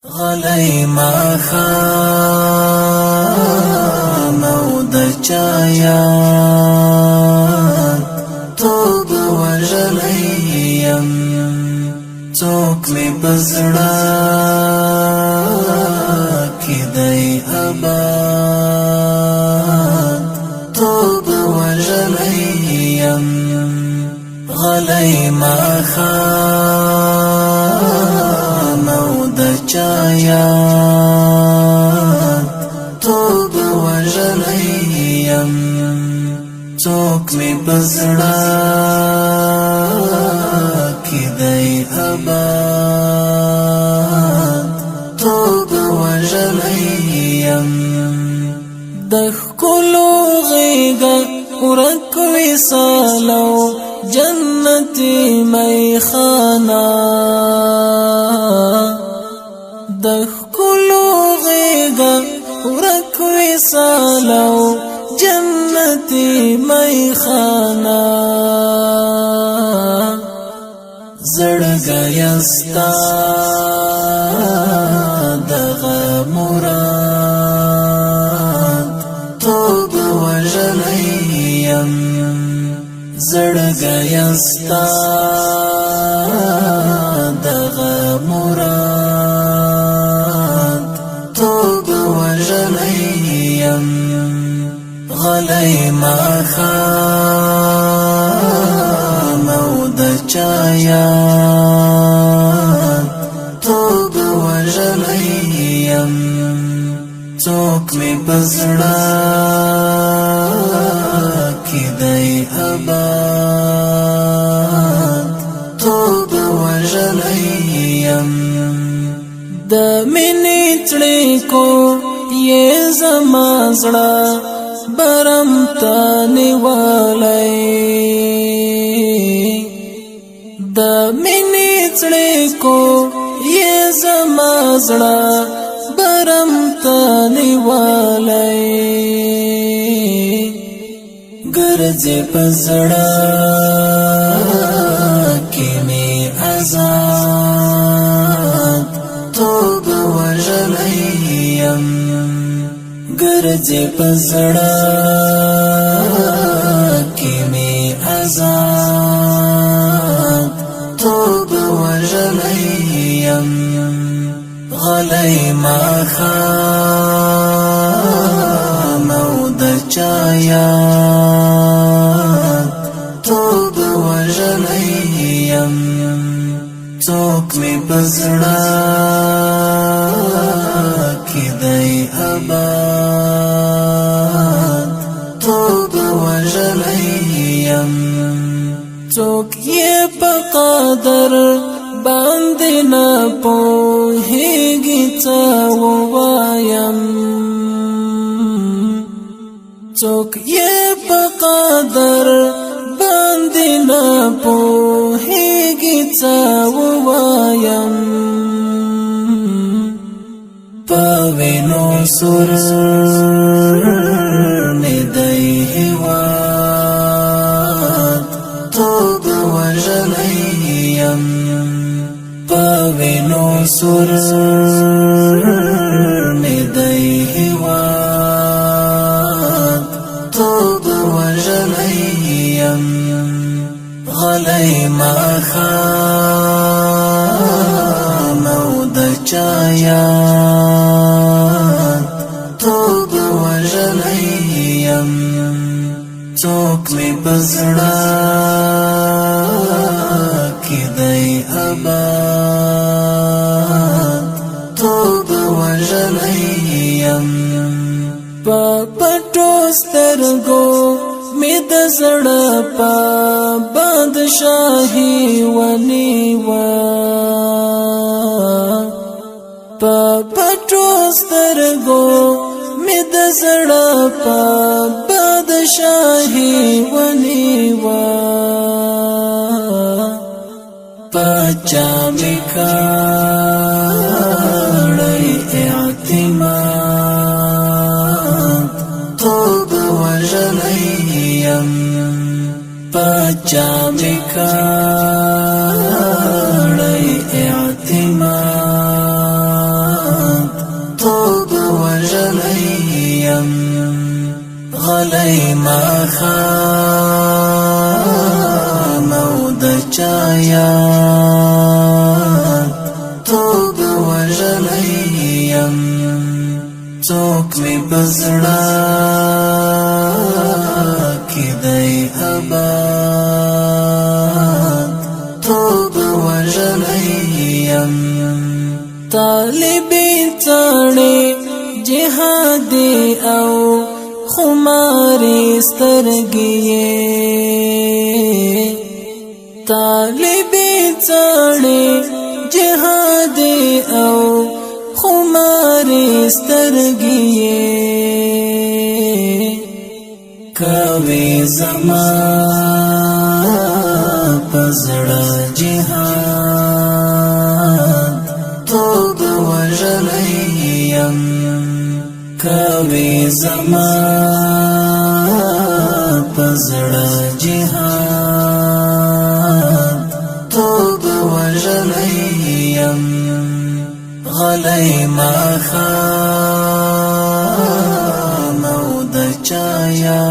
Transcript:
غلی ماښام او د چا یاد توب وژلی یم څوک مې په زړه کې دی اباد توب وژلی یم غلی ماښام او د چا یاد توب وژلی یم څوک مې په زړه کې دی اباد توب وژلی یم د ښکلو غېږه ورک وصال او جنتي میخانه د ښکلو غېږه ورک وصال او جنتي میخانه زړګی ستا دغه مراد توب وژلی یم زړګی ستا دغه مراد توب وژلی یم غلی ماښام او د چا یاد توب وژلی یم څوک مې په زړه کې دی اباد توب وژلی یم د مینې څړیکو یې زما زړه برم ته نیولی د مینې څړیکو یې زما زړه برم ته نیولی ګرځې په زړه کې مې آزاد توب وژلی یم ګرځې په زړه کې مې آزاد توب وژلی یم غلی ماښام او د چا یاد توب وژلی یم څوک مې په زړه کې دی اباد توب وژلی یم څوک یې په قدر باندې نه پوهیږي څه ووایم څوک یې په قدر باندې نه پوهیږي څه ووایم په وینو سور مې دی هېواد توب وژلی یم په وینو سور مې دی هېواد توب وژلی یم غلی ماښام او د چا یاد توب وژلی یم څوک مې په زړه کې دی اباد توب وژلی یم په پټو سترګو مې د زړه په بادشاهي ونیوه په پټو سترګو مې د زړه په بادشاهي ونیوه پچا مې کړی اعتماد توب وژلی یم پچا مې کړی اعتماد غلی ماښام او د چا یاد توب وژلی یم څوک می په زړه کې دی آباد توب وژلی یم طالبې څاڼې جهادي او خمارې سترګې طالبې څاڼې جهادي او خمارې سترګې کوي زما په زړه جهاد توب وژلی یم کوي زما په زړه جهاد توب وژلی یم غلی ماښام او د چا یاد